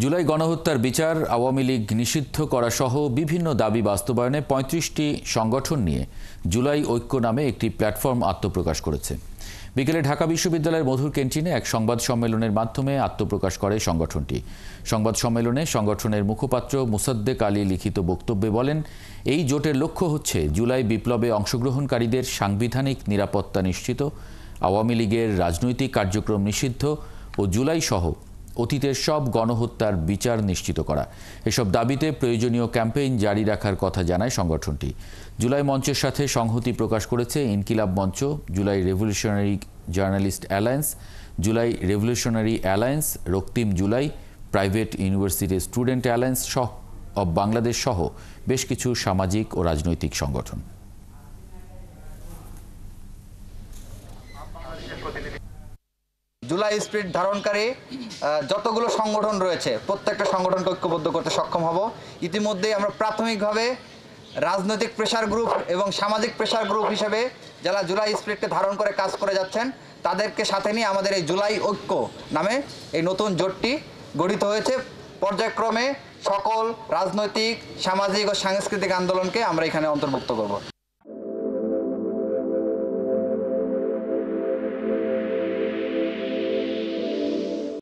জুলাই গণহত্যার বিচার, আওয়ামী লীগ নিষিদ্ধ করা সহ বিভিন্ন দাবি বাস্তবায়নে ৩৫টি সংগঠন নিয়ে জুলাই ঐক্য নামে একটি প্ল্যাটফর্ম আত্মপ্রকাশ করেছে। বিকেলে ঢাকা বিশ্ববিদ্যালয়ের মধুর ক্যান্টিনে এক সংবাদ সম্মেলনের মাধ্যমে আত্মপ্রকাশ করে সংগঠনটি। সংবাদ সম্মেলনে সংগঠনের মুখপাত্র মুসাদ্দেক আলী লিখিত বক্তব্যে বলেন, এই জোটের লক্ষ্য হচ্ছে জুলাই বিপ্লবে অংশগ্রহণকারীদের সাংবিধানিক নিরাপত্তা নিশ্চিত, আওয়ামী লীগের রাজনৈতিক কার্যক্রম নিষিদ্ধ ও জুলাই সহ অতীতের সব গণহত্যার বিচার নিশ্চিত করা। এসব দাবিতে প্রয়োজনীয় ক্যাম্পেইন জারি রাখার কথা জানায় সংগঠনটি। জুলাই মঞ্চের সাথে সংহতি প্রকাশ করেছে ইনকিলাব মঞ্চ, July revolutionary journalist alliance, July revolutionary alliance, Raktim July, private university student alliance of Bangladesh সহ বেশ কিছু সামাজিক ও রাজনৈতিক সংগঠন। জুলাই স্পিরিট ধারণকারী যতগুলো সংগঠন রয়েছে প্রত্যেকটা সংগঠনকে ঐক্যবদ্ধ করতে সক্ষম হব। ইতিমধ্যেই আমরা প্রাথমিকভাবে রাজনৈতিক প্রেশার গ্রুপ এবং সামাজিক প্রেশার গ্রুপ হিসেবে যারা জুলাই স্পিরিটকে ধারণ করে কাজ করে যাচ্ছেন তাদেরকে সাথে নিয়ে আমাদের এই জুলাই ঐক্য নামে এই নতুন জোটটি গঠিত হয়েছে। পর্যায়ক্রমে সকল রাজনৈতিক, সামাজিক ও সাংস্কৃতিক আন্দোলনকে আমরা এখানে অন্তর্ভুক্ত করব।